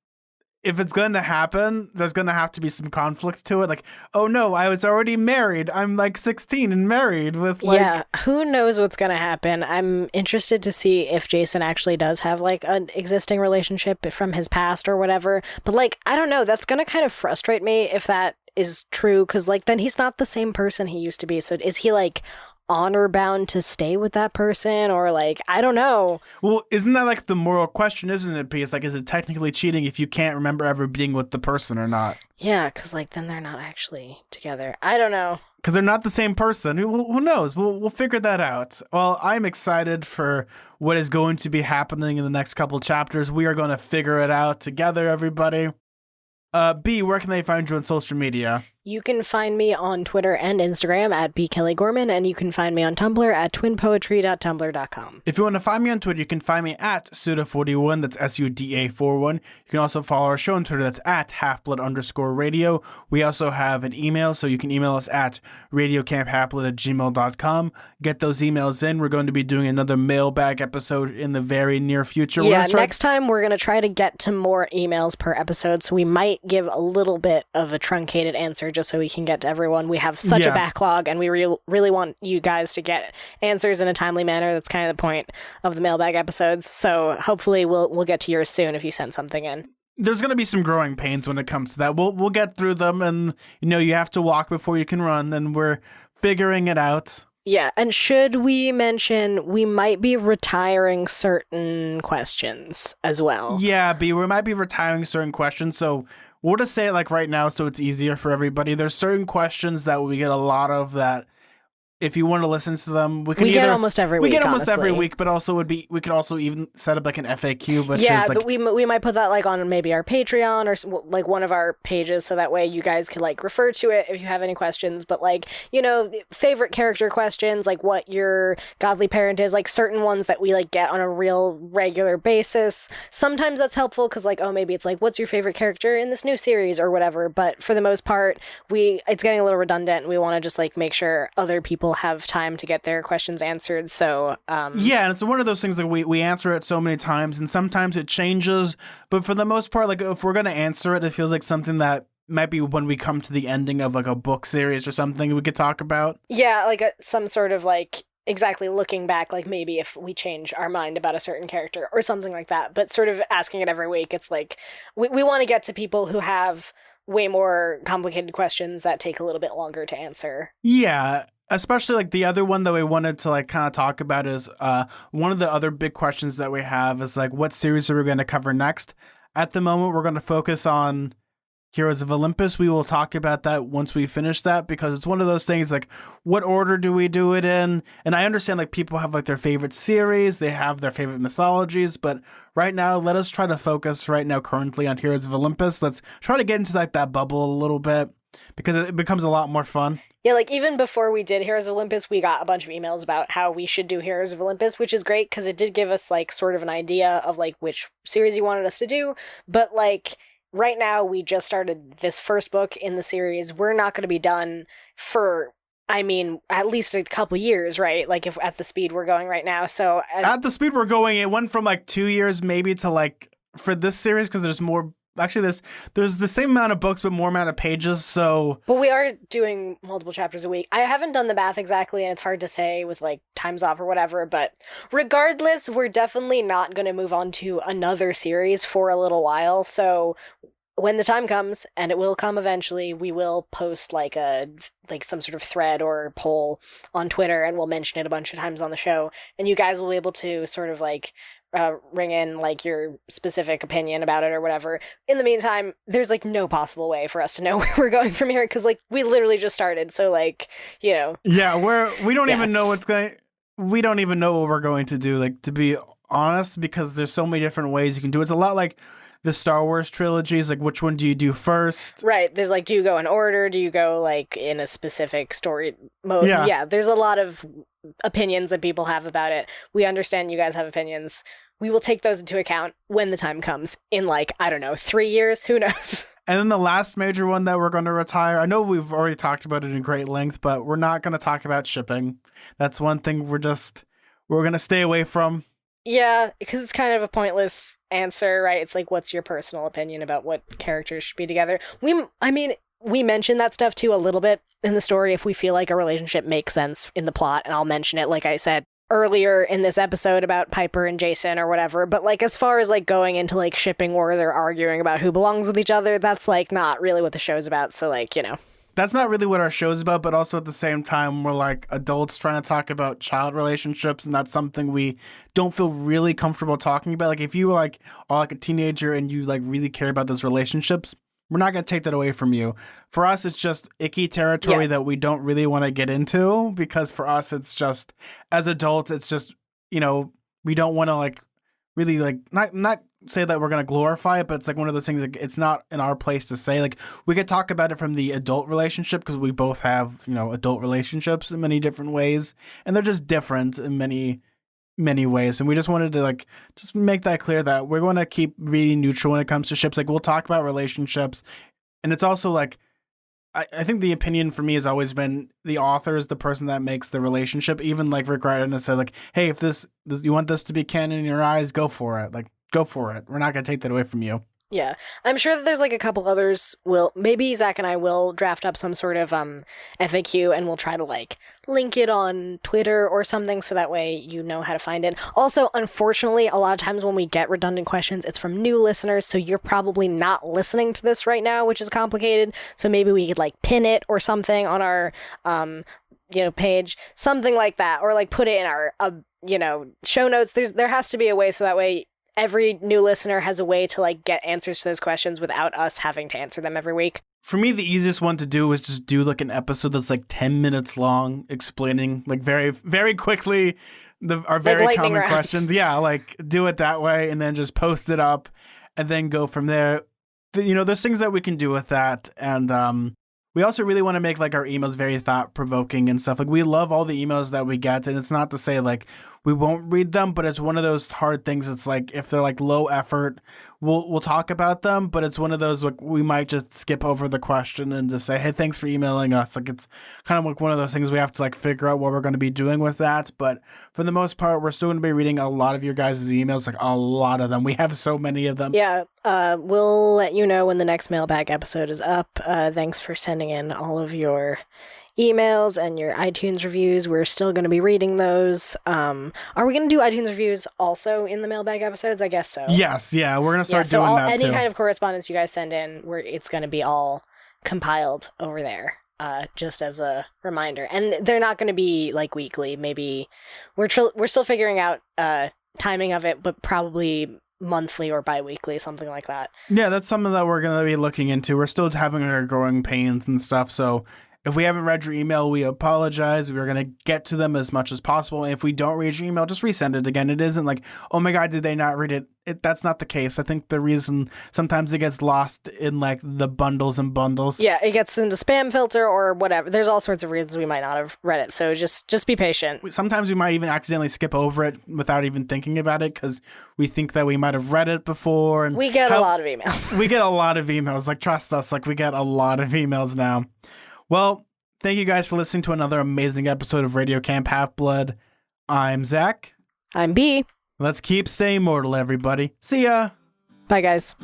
if it's going to happen, there's going to have to be some conflict to it. Like, oh no, I was already married. I'm like 16 and married with like... Yeah, who knows what's going to happen. I'm interested to see if Jason actually does have like an existing relationship from his past or whatever. But like, I don't know. That's going to kind of frustrate me if that is true. Because like, then he's not the same person he used to be. So is he like honor bound to stay with that person, or like, I don't know. Well, isn't that like the moral question, isn't it? Because like, is it technically cheating if you can't remember ever being with the person or not? Yeah, because like then they're not actually together. I don't know. Because they're not the same person. Who knows? We'll figure that out. Well, I'm excited for what is going to be happening in the next couple chapters. We are going to figure it out together, everybody. B, where can they find you on social media? You can find me on Twitter and Instagram at bkellygorman, and you can find me on Tumblr at twinpoetry.tumblr.com. If you want to find me on Twitter, you can find me at Suda41, that's SUDA41. You can also follow our show on Twitter, that's at halfblood_radio. We also have an email, so you can email us at radiocamphalfblood@gmail.com. Get those emails in. We're going to be doing another mailbag episode in the very near future. Yeah, next time we're going to try to get to more emails per episode, so we might give a little bit of a truncated answer just so we can get to everyone. We have such a backlog, and we really want you guys to get answers in a timely manner. That's kind of the point of the mailbag episodes. So hopefully we'll get to yours soon if you send something in. There's going to be some growing pains when it comes to that. We'll get through them, and you have to walk before you can run, and we're figuring it out. Yeah, and should we mention we might be retiring certain questions as well? Yeah, B, we might be retiring certain questions, so we'll just say it like right now so it's easier for everybody. There's certain questions that we get a lot of that if you want to listen to them, we get almost every week. We get almost honestly. every week, but also we could also even set up like an FAQ. But but we might put that like on maybe our Patreon or like one of our pages, so that way you guys can like refer to it if you have any questions. But like favorite character questions, like what your godly parent is, like certain ones that we like get on a real regular basis. Sometimes that's helpful because like maybe it's like what's your favorite character in this new series or whatever. But for the most part, it's getting a little redundant. And we want to just like make sure other people people have time to get their questions answered. So yeah, and it's one of those things that we answer it so many times, and sometimes it changes. But for the most part, like if we're gonna answer it, it feels like something that might be when we come to the ending of like a book series or something we could talk about. Yeah, like some sort of like exactly looking back, like maybe if we change our mind about a certain character or something like that. But sort of asking it every week, it's like we want to get to people who have way more complicated questions that take a little bit longer to answer. Yeah, especially like the other one that we wanted to like kind of talk about is one of the other big questions that we have is like what series are we going to cover next? At the moment, we're going to focus on Heroes of Olympus. We will talk about that once we finish that, because it's one of those things like what order do we do it in? And I understand like people have like their favorite series, they have their favorite mythologies, but right now let us try to focus right now currently on Heroes of Olympus. Let's try to get into like that bubble a little bit because it becomes a lot more fun. Yeah, like even before we did Heroes of Olympus, we got a bunch of emails about how we should do Heroes of Olympus, which is great because it did give us like sort of an idea of like which series you wanted us to do, but like right now, we just started this first book in the series. We're not going to be done for, I mean, at least a couple years, right? Like if at the speed we're going right now. So at the speed we're going, it went from like 2 years maybe to like for this series because there's more. Actually, there's the same amount of books but more amount of pages. So, but we are doing multiple chapters a week. I haven't done the math exactly, and it's hard to say with like times off or whatever. But regardless, we're definitely not going to move on to another series for a little while. So when the time comes, and it will come eventually, we will post like some sort of thread or poll on Twitter, and we'll mention it a bunch of times on the show, and you guys will be able to sort of like ring in like your specific opinion about it or whatever. In the meantime, there's like no possible way for us to know where we're going from here because like we literally just started. So like, you know. Yeah, we don't even know we don't even know what we're going to do, like, to be honest, because there's so many different ways you can do it. It's a lot like the Star Wars trilogies, like which one do you do first? Right. There's like, do you go in order? Do you go like in a specific story mode? Yeah, there's a lot of opinions that people have about it. We understand you guys have opinions. We will take those into account when the time comes in like, I don't know, 3 years, who knows? And then the last major one that we're going to retire, I know we've already talked about it in great length, but we're not going to talk about shipping. That's one thing we're going to stay away from. Yeah, because it's kind of a pointless answer, right? It's like, what's your personal opinion about what characters should be together? We mention that stuff too a little bit in the story if we feel like a relationship makes sense in the plot, and I'll mention it, like I said earlier in this episode about Piper and Jason or whatever. But like as far as like going into like shipping wars or arguing about who belongs with each other, that's like not really what the show's about. So like, you know. That's not really what our show's about, but also at the same time, we're like adults trying to talk about child relationships, and that's something we don't feel really comfortable talking about. Like if you like are like a teenager and you like really care about those relationships, we're not going to take that away from you. For us, it's just icky territory that we don't really want to get into, because for us, it's just, as adults, it's just, you know, we don't want to like really like, not say that we're going to glorify it, but it's like one of those things, like it's not in our place to say. Like we could talk about it from the adult relationship because we both have, you know, adult relationships in many different ways, and they're just different in many ways, and we just wanted to like just make that clear that we're going to keep really neutral when it comes to ships. Like we'll talk about relationships, and it's also like I think the opinion for me has always been the author is the person that makes the relationship. Even like Rick Riordan has said, like, hey, if this you want this to be canon in your eyes, go for it. Like, go for it. We're not going to take that away from you. Yeah, I'm sure that there's like a couple others maybe Zach and I will draft up some sort of FAQ, and we'll try to like link it on Twitter or something so that way you know how to find it. Also, unfortunately, a lot of times when we get redundant questions, it's from new listeners, so you're probably not listening to this right now, which is complicated. So maybe we could like pin it or something on our page, something like that, or like put it in our show notes. There has to be a way so that way every new listener has a way to like get answers to those questions without us having to answer them every week. For me, the easiest one to do is just do like an episode that's like 10 minutes long, explaining like very, very quickly our very like common questions. Yeah, like do it that way and then just post it up and then go from there. There's things that we can do with that. And we also really want to make like our emails very thought provoking and stuff. Like we love all the emails that we get, and it's not to say like we won't read them, but it's one of those hard things. It's like if they're like low effort, we'll talk about them, but it's one of those like we might just skip over the question and just say, hey, thanks for emailing us. Like it's kind of like one of those things we have to like figure out what we're going to be doing with that. But for the most part, we're still going to be reading a lot of your guys' emails, like a lot of them. We have so many of them. Yeah, we'll let you know when the next mailbag episode is up. Thanks for sending in all of your emails and your iTunes reviews. We're still going to be reading those. Are we going to do iTunes reviews also in the mailbag episodes? I guess so. Yes, yeah, we're going to start doing that any too. kind of correspondence you guys send in, it's going to be all compiled over there, just as a reminder. And they're not going to be like weekly. Maybe we're still figuring out timing of it, but probably monthly or bi-weekly, something like that. Yeah, that's something that we're going to be looking into. We're still having our growing pains and stuff, so if we haven't read your email, we apologize. We're going to get to them as much as possible. And if we don't read your email, just resend it again. It isn't like, oh my God, did they not read it? That's not the case. I think the reason sometimes it gets lost in like the bundles and bundles. Yeah, it gets into spam filter or whatever. There's all sorts of reasons we might not have read it. So just be patient. Sometimes we might even accidentally skip over it without even thinking about it because we think that we might have read it before. And we get a lot of emails. We get a lot of emails. Like, trust us. Like, we get a lot of emails now. Well, thank you guys for listening to another amazing episode of Radio Camp Half-Blood. I'm Zach. I'm B. Let's keep staying mortal, everybody. See ya. Bye, guys.